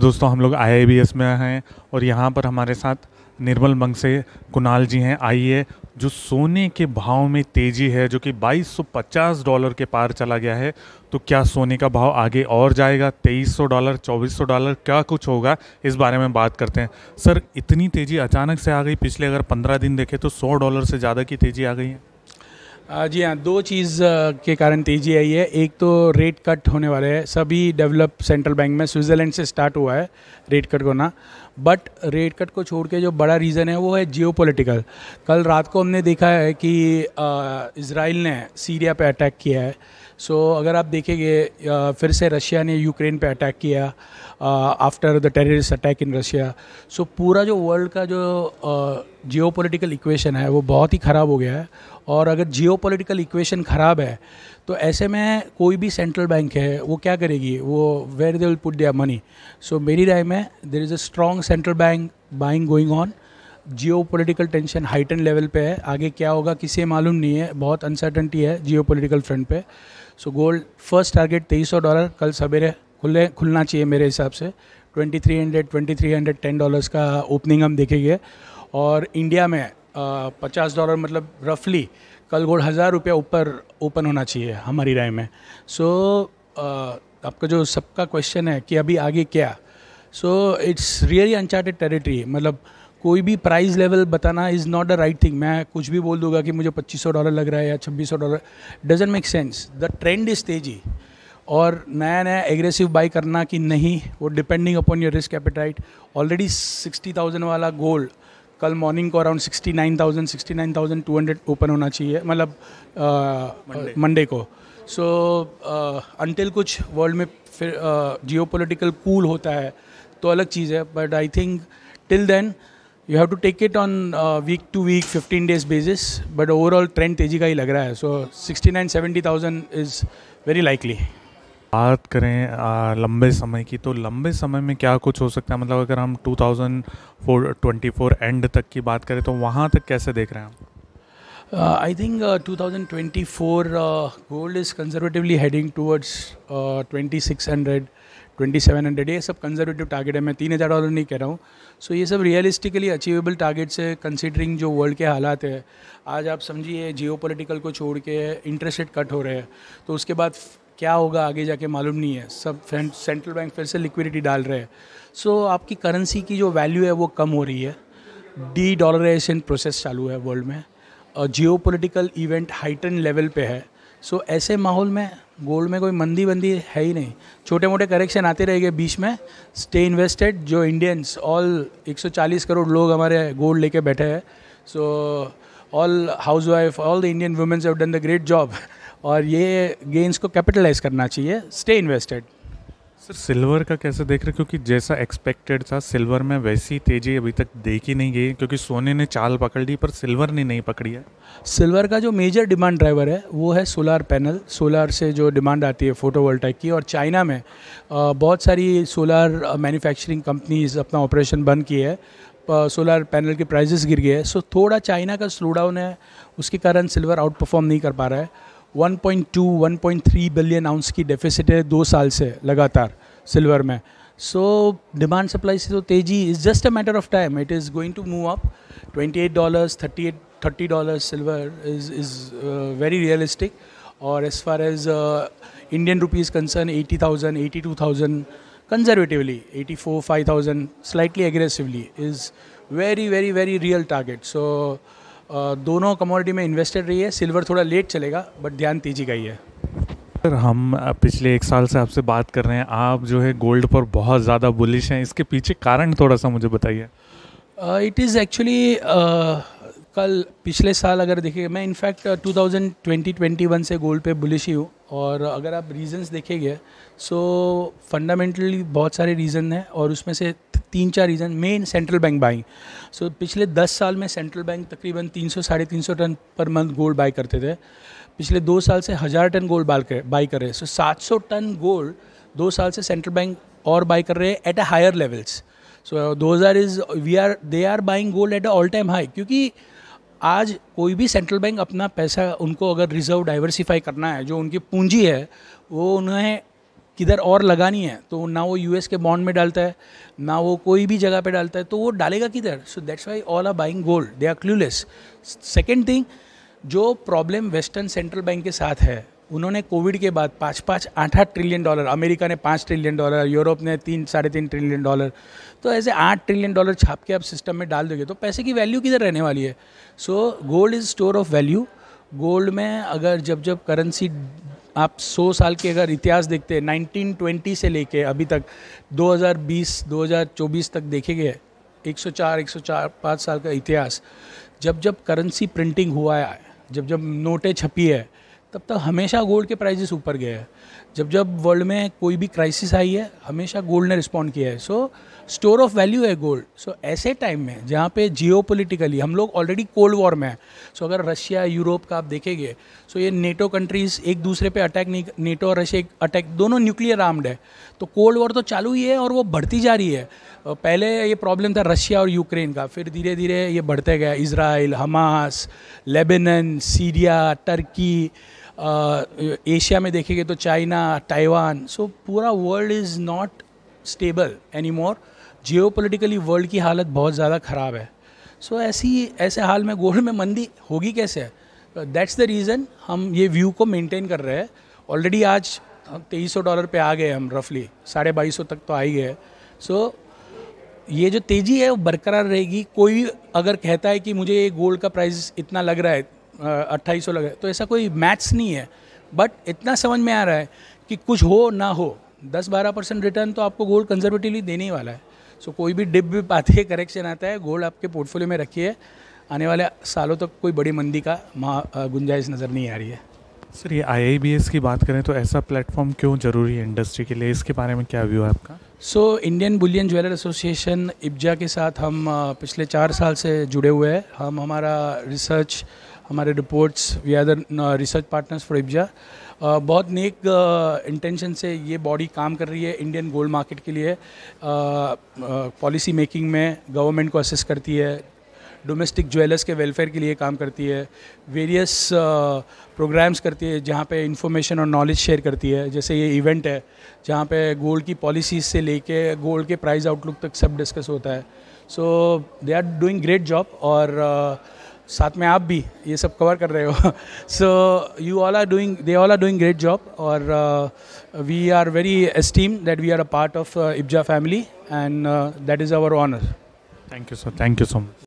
दोस्तों, हम लोग IIBS में हैं और यहाँ पर हमारे साथ निर्मल मंग से कुणाल जी हैं। आइए, जो सोने के भाव में तेज़ी है, जो कि $2250 के पार चला गया है, तो क्या सोने का भाव आगे और जाएगा? $2300, $2400, क्या कुछ होगा, इस बारे में बात करते हैं। सर, इतनी तेज़ी अचानक से आ गई, पिछले अगर 15 दिन देखें तो $100 से ज़्यादा की तेज़ी आ गई है। जी हाँ, दो चीज़ के कारण तेज़ी आई है। एक तो रेट कट होने वाले हैं, सभी डेवलप सेंट्रल बैंक में, स्विट्ज़रलैंड से स्टार्ट हुआ है रेट कट होना। बट रेट कट को छोड़ के जो बड़ा रीज़न है वो है जियोपॉलिटिकल। कल रात को हमने देखा है कि इज़राइल ने सीरिया पे अटैक किया है। सो अगर आप देखेंगे फिर से रशिया ने यूक्रेन पे अटैक किया after the terrorist attack in Russia. So पूरा जो वर्ल्ड का जो जियोपॉलिटिकल इक्वेशन है वो बहुत ही ख़राब हो गया है। और अगर जियोपॉलिटिकल इक्वेशन ख़राब है तो ऐसे में कोई भी सेंट्रल बैंक है वो क्या करेगी, वो where they will put their money. So मेरी राय में there is a strong central bank buying going on. Geopolitical tension heighten level पे है, आगे क्या होगा किसी को मालूम नहीं है, बहुत अनसर्टनिटी है जियोपॉलिटिकल फ्रंट पे। सो गोल्ड फर्स्ट टारगेट $2300 कल सवेरे खुलना चाहिए मेरे हिसाब से। 2310 का ओपनिंग हम देखेंगे। और इंडिया में $50 मतलब रफली कल गोल्ड ₹1000 ऊपर ओपन होना चाहिए हमारी राय में। सो आपका जो सबका क्वेश्चन है कि अभी आगे क्या, so it's really uncharted territory. मतलब कोई भी प्राइस लेवल बताना is not the right thing. मैं कुछ भी बोल दूंगा कि मुझे $2500 लग रहा है या $2600, doesn't make sense. The trend is तेजी, और नया नया एग्रेसिव बाई करना कि नहीं, वो depending upon your risk appetite. Already 60,000 वाला गोल्ड कल मॉर्निंग को अराउंड 69,200 ओपन होना चाहिए, मतलब मंडे को। सो अनटिल कुछ वर्ल्ड में फिर जियोपॉलिटिकल कूल होता है तो अलग चीज़ है। But I think till then you have to take it on week to week 15 days basis. But overall trend तेजी का ही लग रहा है। So 69,000-70,000 is very likely. बात करें लंबे समय की, तो लंबे समय में क्या कुछ हो सकता है? मतलब अगर हम 2024 एंड तक की बात करें तो वहाँ तक कैसे देख रहे हैं आप? I think 2024 gold is conservatively heading towards 2600, 2700। ये सब कंजर्वेटिव टारगेट है, मैं $3000 नहीं कह रहा हूँ। सो ये सब रियलिस्टिकली अचीवेबल टारगेट्स है कंसीडरिंग जो वर्ल्ड के हालात है। आज आप समझिए जियोपॉलिटिकल को छोड़ के इंटरेस्ट रेट कट हो रहे हैं, तो उसके बाद क्या होगा आगे जाके मालूम नहीं है। सब सेंट्रल बैंक फिर से लिक्विडिटी डाल रहे हैं। सो आपकी करेंसी की जो वैल्यू है वो कम हो रही है। डी डॉलराइजेशन प्रोसेस चालू है वर्ल्ड में, और जियोपॉलिटिकल इवेंट हाइटन लेवल पे है। सो ऐसे माहौल में गोल्ड में कोई मंदी बंदी है ही नहीं। छोटे मोटे करेक्शन आते रहेंगे बीच में। Stay invested. जो इंडियंस ऑल 140 करोड़ लोग हमारे गोल्ड लेके बैठे हैं। So all housewife, all the Indian womens have done the great job, और ये गेन्स को कैपिटलाइज करना चाहिए। Stay invested. सर, सिल्वर का कैसे देख रहे हैं? क्योंकि जैसा एक्सपेक्टेड था सिल्वर में वैसी तेज़ी अभी तक देखी नहीं गई, क्योंकि सोने ने चाल पकड़ ली पर सिल्वर ने नहीं पकड़ी है। सिल्वर का जो मेजर डिमांड ड्राइवर है वो है सोलार पैनल। सोलार से जो डिमांड आती है फोटोवोल्टाइक की, और चाइना में बहुत सारी सोलार मैन्युफैक्चरिंग कंपनीज अपना ऑपरेशन बंद किए है। सोलार पैनल के प्राइसेस गिर गए हैं। सो थोड़ा चाइना का स्लो डाउन है, उसके कारण सिल्वर आउट परफॉर्म नहीं कर पा रहा है। 1.2-1.3 बिलियन आउंस की डेफिसिट है 2 साल से लगातार सिल्वर में। सो डिमांड सप्लाई से तो तेजी is just a matter of time. It is going to move up. $28, $30 silver is very realistic. और as far as Indian rupees concern 80,000, 82,000 conservatively, 84-5,000 slightly aggressively is very very very real target. So दोनों commodity में invested रही है। Silver थोड़ा late चलेगा but ध्यान तेजी का ही है। सर, हम पिछले 1 साल से आपसे बात कर रहे हैं, आप जो है गोल्ड पर बहुत ज़्यादा बुलिश हैं। इसके पीछे कारण थोड़ा सा मुझे बताइए। इट इज़ एक्चुअली कल पिछले साल अगर देखिए, मैं इनफैक्ट 2020-21 से गोल्ड पे बुलिश ही हूँ। और अगर आप रीजंस देखेंगे सो फंडामेंटली बहुत सारे रीज़न हैं, और उसमें से 3-4 reason main central bank buying. So पिछले 10 साल में सेंट्रल बैंक तकरीबन 300-350 ton per month gold by करते थे। पिछले 2 साल से 1000 टन गोल्ड बाई कर रहे हैं। सो 700 टन गोल्ड 2 साल से सेंट्रल बैंक और बाई कर रहे हैं at a higher levels. So they are buying gold at a all time high, क्योंकि आज कोई भी सेंट्रल बैंक अपना पैसा, उनको अगर रिजर्व डाइवर्सिफाई करना है, जो उनकी पूंजी है वो उन्हें किधर और लगानी है तो ना वो यूएस के बॉन्ड में डालता है, ना वो कोई भी जगह पे डालता है, तो वो डालेगा किधर? So that's why all are buying gold, they are clueless. Second thing, जो प्रॉब्लम वेस्टर्न सेंट्रल बैंक के साथ है, उन्होंने कोविड के बाद 5-8 ट्रिलियन डॉलर, अमेरिका ने 5 ट्रिलियन डॉलर, यूरोप ने 3-3.5 ट्रिलियन डॉलर, तो ऐसे 8 ट्रिलियन डॉलर छाप के आप सिस्टम में डाल दोगे तो पैसे की वैल्यू किधर रहने वाली है? So gold is store of value. Gold में अगर जब करेंसी, आप 100 साल के अगर इतिहास देखते हैं 1920 से लेके अभी तक 2020-2024 तक देखेंगे, 104-5 साल का इतिहास, जब करेंसी प्रिंटिंग हुआ है, जब नोटें छपी है, तब तक हमेशा गोल्ड के प्राइजेस ऊपर गए हैं। जब वर्ल्ड में कोई भी क्राइसिस आई है, हमेशा गोल्ड ने रिस्पॉन्ड किया है। सो स्टोर ऑफ वैल्यू है गोल्ड। सो ऐसे टाइम में जहाँ पे जियोपॉलिटिकली हम लोग ऑलरेडी कोल्ड वॉर में हैं, सो अगर रशिया यूरोप का आप देखेंगे, सो ये नेटो कंट्रीज़ एक दूसरे पे अटैक नहीं, नेटो और रशिया अटैक दोनों न्यूक्लियर आर्म्ड है, तो कोल्ड वॉर तो चालू ही है और वो बढ़ती जा रही है। पहले ये प्रॉब्लम था रशिया और यूक्रेन का, फिर धीरे धीरे ये बढ़ते गया, Israel, Hamas, Lebanon, Syria, Turkey, Asia में देखेंगे तो चाइना, ताइवान। सो पूरा world is not stable any more. Geopolitically world की हालत बहुत ज़्यादा ख़राब है। सो ऐसे हाल में गोल्ड में मंदी होगी कैसे? दैट्स द रीज़न हम ये व्यू को मेंटेन कर रहे हैं। ऑलरेडी आज $2300 पे आ गए हम, रफली 2250 तक तो आ ही गए। सो ये जो तेज़ी है वो बरकरार रहेगी। कोई अगर कहता है कि मुझे ये गोल्ड का प्राइस इतना लग रहा है, 2800 लग रहा है, तो ऐसा कोई मैथ्स नहीं है, बट इतना समझ में आ रहा है कि कुछ हो ना हो 10-12% रिटर्न तो आपको गोल्ड कंजर्वेटिवली देने ही वाला है। सो कोई भी डिप विप आती है, करेक्शन आता है, गोल्ड आपके पोर्टफोलियो में रखिए। आने वाले सालों तक कोई बड़ी मंदी का गुंजाइश नज़र नहीं आ रही है। सर, ये IIBS की बात करें तो ऐसा प्लेटफॉर्म क्यों ज़रूरी है इंडस्ट्री के लिए, इसके बारे में क्या व्यू है आपका? So Indian Boolean jeweller association IBJA के साथ हम पिछले 4 साल से जुड़े हुए हैं। हम हमारा रिसर्च, हमारे reports, we are the research partners for IBJA। बहुत नेक इंटेंशन से ये बॉडी काम कर रही है इंडियन गोल्ड मार्केट के लिए। पॉलिसी मेकिंग में गवर्नमेंट को असिस्ट करती है, डोमेस्टिक ज्वेलर्स के वेलफेयर के लिए काम करती है, वेरियस प्रोग्राम्स करती है जहाँ पे इंफॉर्मेशन और नॉलेज शेयर करती है। जैसे ये इवेंट है जहाँ पे गोल्ड की पॉलिसीज से लेके गोल्ड के प्राइस आउटलुक तक सब डिस्कस होता है। So they are doing great job, और साथ में आप भी ये सब कवर कर रहे हो। So they all are doing great job, और we are very esteem that we are a part of IBJA family, and that is our honour. Thank you sir, thank you so much.